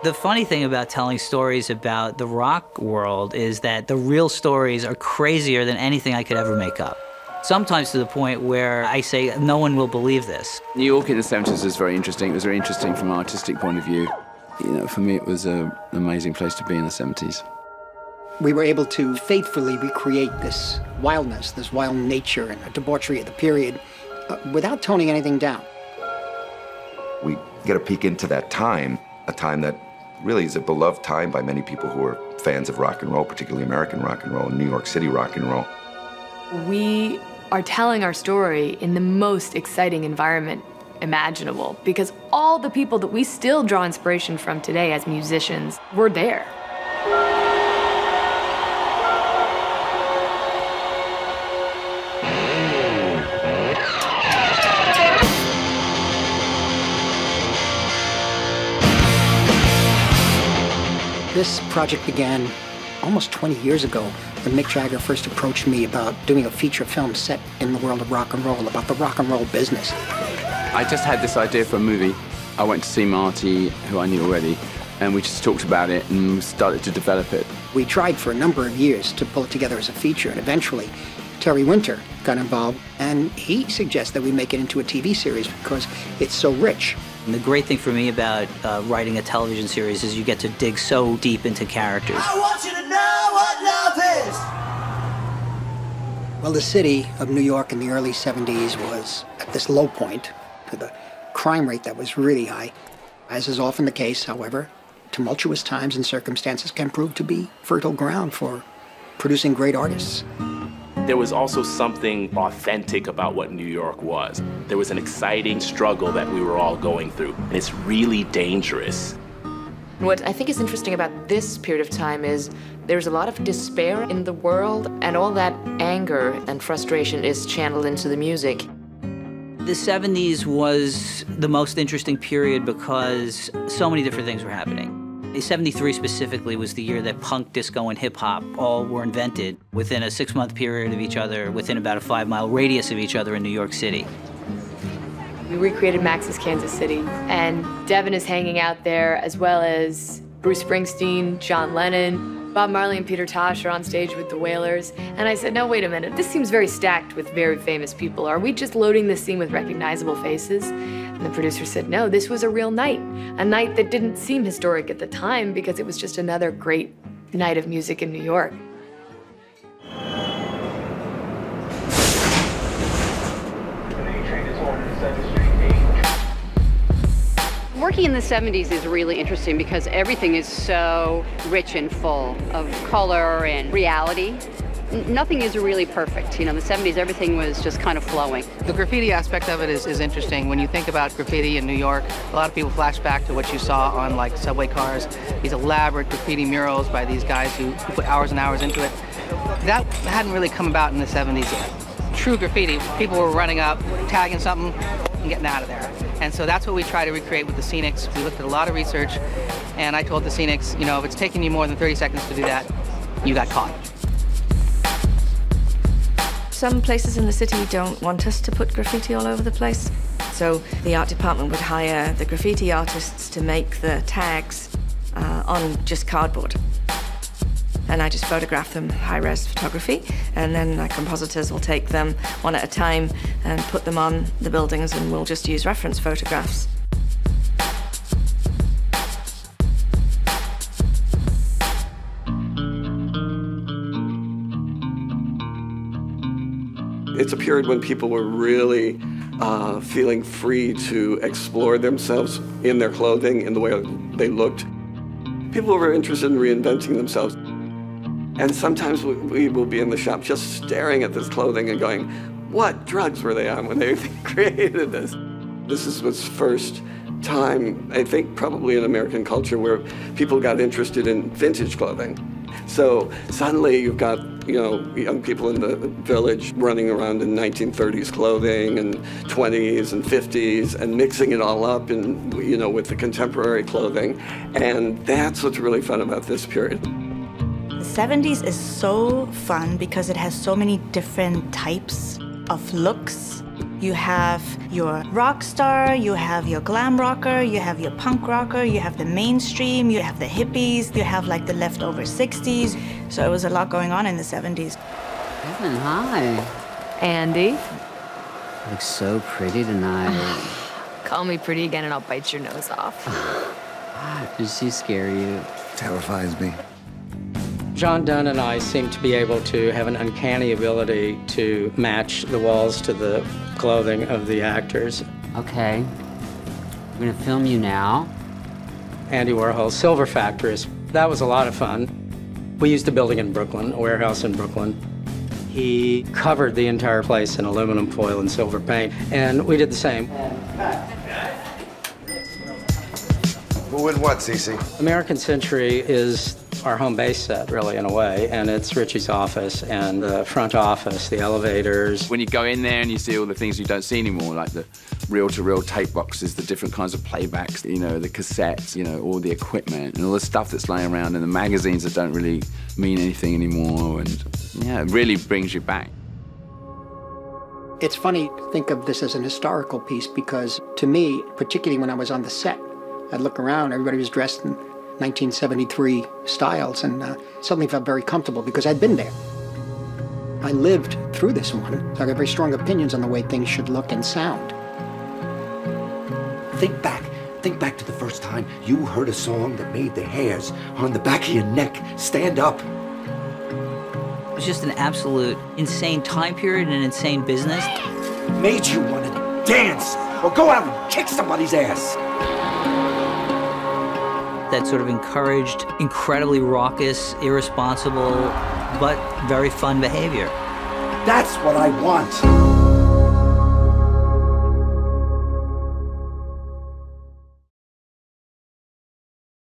The funny thing about telling stories about the rock world is that the real stories are crazier than anything I could ever make up. Sometimes to the point where I say, no one will believe this. New York in the 70s was very interesting. It was very interesting from an artistic point of view. You know, for me, it was an amazing place to be in the 70s. We were able to faithfully recreate this wildness, this wild nature and the debauchery of the period without toning anything down. We get a peek into that time, a time that really is a beloved time by many people who are fans of rock and roll, particularly American rock and roll and New York City rock and roll. We are telling our story in the most exciting environment imaginable because all the people that we still draw inspiration from today as musicians were there. This project began almost 20 years ago when Mick Jagger first approached me about doing a feature film set in the world of rock and roll, about the rock and roll business. I just had this idea for a movie. I went to see Marty, who I knew already, and we just talked about it and started to develop it. We tried for a number of years to pull it together as a feature, and eventually Terry Winter got involved, and he suggested that we make it into a TV series because it's so rich. And the great thing for me about writing a television series is you get to dig so deep into characters. I want you to know what love is. Well, the city of New York in the early 70s was at this low point with a crime rate that was really high. As is often the case, however, tumultuous times and circumstances can prove to be fertile ground for producing great artists. There was also something authentic about what New York was. There was an exciting struggle that we were all going through, and it's really dangerous. What I think is interesting about this period of time is there's a lot of despair in the world, and all that anger and frustration is channeled into the music. The 70s was the most interesting period because so many different things were happening. 73 specifically was the year that punk, disco, and hip-hop all were invented within a 6-month period of each other, within about a 5-mile radius of each other in New York City. We recreated Max's Kansas City, and Devin is hanging out there, as well as Bruce Springsteen, John Lennon, Bob Marley and Peter Tosh are on stage with the Wailers. And I said, no, wait a minute, this seems very stacked with very famous people. Are we just loading this scene with recognizable faces? And the producer said, no, this was a real night. A night that didn't seem historic at the time because it was just another great night of music in New York. Working in the 70s is really interesting because everything is so rich and full of color and reality. Nothing is really perfect. You know, in the 70s, everything was just kind of flowing. The graffiti aspect of it is interesting. When you think about graffiti in New York, a lot of people flash back to what you saw on, like, subway cars, these elaborate graffiti murals by these guys who put hours and hours into it. That hadn't really come about in the 70s yet. True graffiti, people were running up, tagging something, and getting out of there. And so that's what we try to recreate with the scenics. We looked at a lot of research, and I told the scenics, you know, if it's taking you more than 30 seconds to do that, you got caught. Some places in the city don't want us to put graffiti all over the place. So the art department would hire the graffiti artists to make the tags on just cardboard. And I just photograph them, high-res photography, and then our compositors will take them one at a time and put them on the buildings, and we'll just use reference photographs. It's a period when people were really feeling free to explore themselves in their clothing, in the way they looked. People were interested in reinventing themselves. And sometimes we will be in the shop just staring at this clothing and going, what drugs were they on when they created this? This was first time, I think, probably in American culture where people got interested in vintage clothing. So suddenly you've got, you know, young people in the village running around in 1930s clothing and 20s and 50s and mixing it all up in, you know, with the contemporary clothing. And that's what's really fun about this period. The 70s is so fun because it has so many different types of looks. You have your rock star, you have your glam rocker, you have your punk rocker, you have the mainstream, you have the hippies, you have like the leftover 60s. So it was a lot going on in the 70s. Evan, hi. Andy. You look so pretty tonight. Call me pretty again and I'll bite your nose off. Does she scare you? Terrifies me. John Dunn and I seem to be able to have an uncanny ability to match the walls to the clothing of the actors. Okay. I'm gonna film you now. Andy Warhol's Silver Factories. That was a lot of fun. We used a building in Brooklyn, a warehouse in Brooklyn. He covered the entire place in aluminum foil and silver paint, and we did the same. Who and what, Cece? American Century is our home base set, really, in a way, and it's Richie's office and the front office, the elevators. When you go in there and you see all the things you don't see anymore, like the reel-to-reel tape boxes, the different kinds of playbacks, you know, the cassettes, you know, all the equipment, and all the stuff that's laying around, and the magazines that don't really mean anything anymore, and yeah, it really brings you back. It's funny to think of this as an historical piece because, to me, particularly when I was on the set, I'd look around, everybody was dressed in 1973 styles, and suddenly felt very comfortable because I'd been there. I lived through this one, so I got very strong opinions on the way things should look and sound. Think back to the first time you heard a song that made the hairs on the back of your neck stand up. It was just an absolute insane time period and an insane business. Made you want to dance or go out and kick somebody's ass. That sort of encouraged incredibly raucous, irresponsible, but very fun behavior. That's what I want.